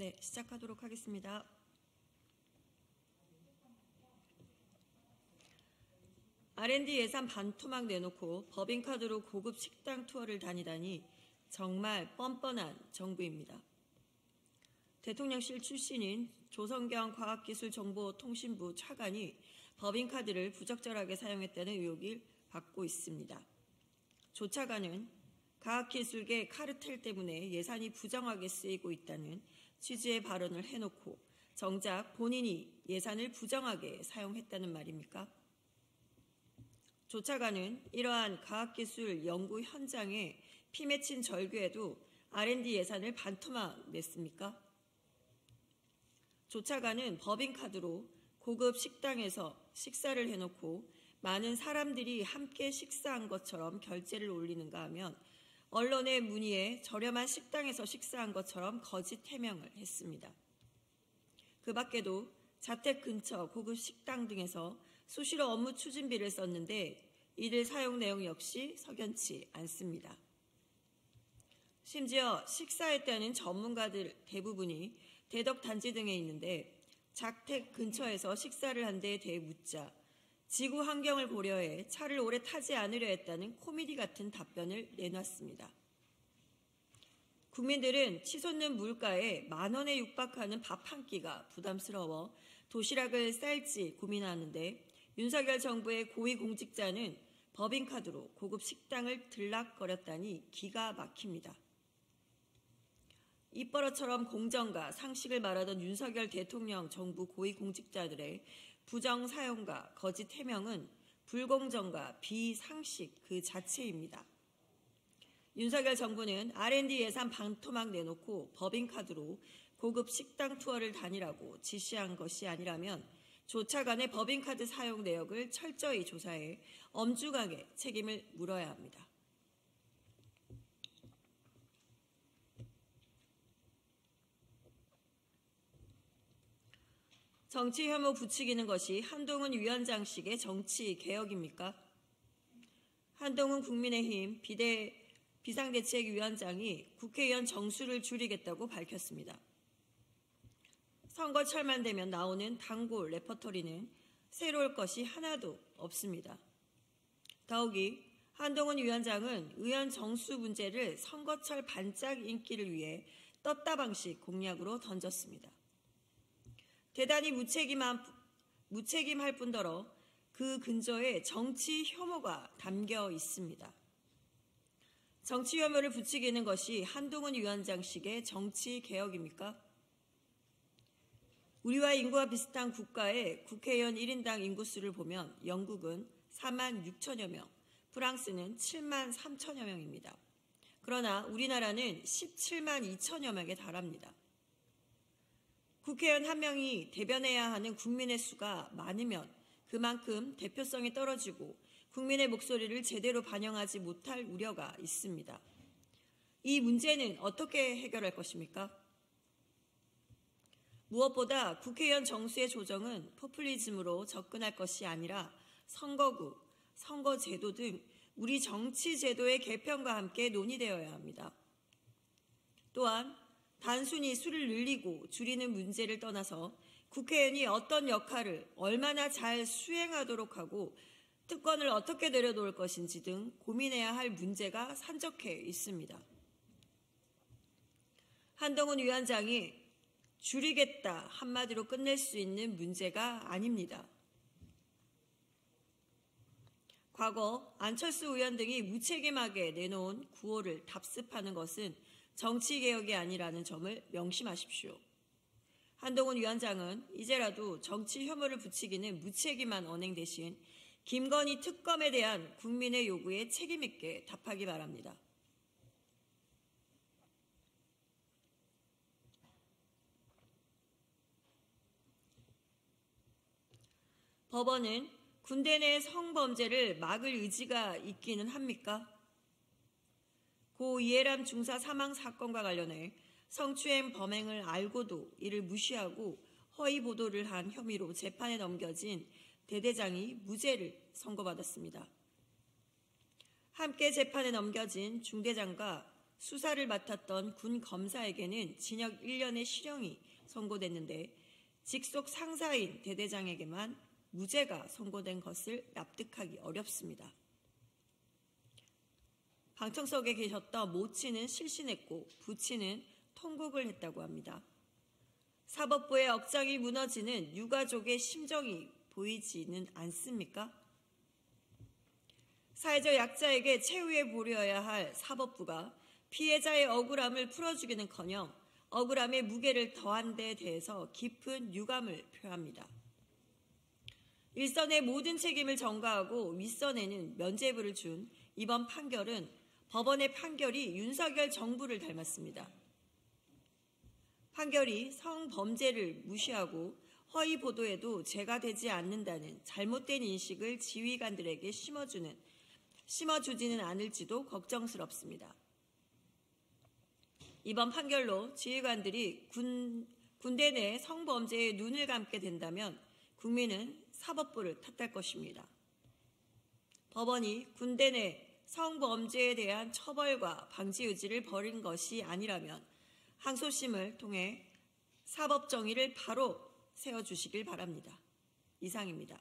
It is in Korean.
네, 시작하도록 하겠습니다. R&D 예산 반토막 내놓고 법인카드로 고급 식당 투어를 다니다니 정말 뻔뻔한 정부입니다. 대통령실 출신인 조성경 과학기술정보통신부 차관이 법인카드를 부적절하게 사용했다는 의혹을 받고 있습니다. 조 차관은 과학기술계 카르텔 때문에 예산이 부정하게 쓰이고 있다는 취지의 발언을 해놓고 정작 본인이 예산을 부정하게 사용했다는 말입니까? 조 차관은 이러한 과학기술 연구 현장에 피 맺힌 절규에도 R&D 예산을 반토막 냈습니까? 조 차관은 법인카드로 고급 식당에서 식사를 해놓고 많은 사람들이 함께 식사한 것처럼 결제를 올리는가 하면 언론의 문의에 저렴한 식당에서 식사한 것처럼 거짓 해명을 했습니다. 그 밖에도 자택 근처 고급 식당 등에서 수시로 업무 추진비를 썼는데 이들 사용 내용 역시 석연치 않습니다. 심지어 식사했다는 전문가들 대부분이 대덕단지 등에 있는데 자택 근처에서 식사를 한 데에 대해 묻자 지구 환경을 고려해 차를 오래 타지 않으려 했다는 코미디 같은 답변을 내놨습니다. 국민들은 치솟는 물가에 10,000원에 육박하는 밥 한 끼가 부담스러워 도시락을 쌀지 고민하는데 윤석열 정부의 고위공직자는 법인카드로 고급 식당을 들락거렸다니 기가 막힙니다. 입버릇처럼 공정과 상식을 말하던 윤석열 대통령 정부 고위공직자들의 부정사용과 거짓 해명은 불공정과 비상식 그 자체입니다. 윤석열 정부는 R&D 예산 반토막 내놓고 법인카드로 고급 식당 투어를 다니라고 지시한 것이 아니라면 조 차관의 법인카드 사용 내역을 철저히 조사해 엄중하게 책임을 물어야 합니다. 정치 혐오 부추기는 것이 한동훈 위원장식의 정치 개혁입니까? 한동훈 국민의힘 비상대책위원장이 국회의원 정수를 줄이겠다고 밝혔습니다. 선거철만 되면 나오는 단골 레퍼토리는 새로울 것이 하나도 없습니다. 더욱이 한동훈 위원장은 의원 정수 문제를 선거철 반짝 인기를 위해 떴다 방식 공약으로 던졌습니다. 대단히 무책임할 뿐더러 그 근저에 정치 혐오가 담겨 있습니다. 정치 혐오를 부추기는 것이 한동훈 위원장식의 정치 개혁입니까? 우리와 인구가 비슷한 국가의 국회의원 1인당 인구수를 보면 영국은 46,000여 명, 프랑스는 73,000여 명입니다. 그러나 우리나라는 172,000여 명에 달합니다. 국회의원 한 명이 대변해야 하는 국민의 수가 많으면 그만큼 대표성이 떨어지고 국민의 목소리를 제대로 반영하지 못할 우려가 있습니다. 이 문제는 어떻게 해결할 것입니까? 무엇보다 국회의원 정수의 조정은 포퓰리즘으로 접근할 것이 아니라 선거구, 선거제도 등 우리 정치제도의 개편과 함께 논의되어야 합니다. 또한 단순히 수를 늘리고 줄이는 문제를 떠나서 국회의원이 어떤 역할을 얼마나 잘 수행하도록 하고 특권을 어떻게 내려놓을 것인지 등 고민해야 할 문제가 산적해 있습니다. 한동훈 위원장이 줄이겠다 한마디로 끝낼 수 있는 문제가 아닙니다. 과거 안철수 의원 등이 무책임하게 내놓은 구호를 답습하는 것은 정치개혁이 아니라는 점을 명심하십시오. 한동훈 위원장은 이제라도 정치 혐오를 부추기는 무책임한 언행 대신 김건희 특검에 대한 국민의 요구에 책임있게 답하기 바랍니다. 법원은 군대 내 성범죄를 막을 의지가 있기는 합니까? 고 이해람 중사 사망 사건과 관련해 성추행 범행을 알고도 이를 무시하고 허위 보도를 한 혐의로 재판에 넘겨진 대대장이 무죄를 선고받았습니다. 함께 재판에 넘겨진 중대장과 수사를 맡았던 군 검사에게는 징역 1년의 실형이 선고됐는데 직속 상사인 대대장에게만 무죄가 선고된 것을 납득하기 어렵습니다. 방청석에 계셨던 모치는 실신했고 부치는 통곡을 했다고 합니다. 사법부의 억장이 무너지는 유가족의 심정이 보이지는 않습니까? 사회적 약자에게 최후에 보려야 할 사법부가 피해자의 억울함을 풀어주기는커녕 억울함의 무게를 더한 데 대해서 깊은 유감을 표합니다. 일선의 모든 책임을 전가하고 윗선에는 면죄부를 준 이번 판결은 법원의 판결이 윤석열 정부를 닮았습니다. 판결이 성범죄를 무시하고 허위 보도에도 죄가 되지 않는다는 잘못된 인식을 지휘관들에게 심어주지는 않을지도 걱정스럽습니다. 이번 판결로 지휘관들이 군대 내 성범죄에 눈을 감게 된다면 국민은 사법부를 탓할 것입니다. 법원이 군대 내 성범죄에 대한 처벌과 방지 의지를 버린 것이 아니라면 항소심을 통해 사법 정의를 바로 세워주시길 바랍니다. 이상입니다.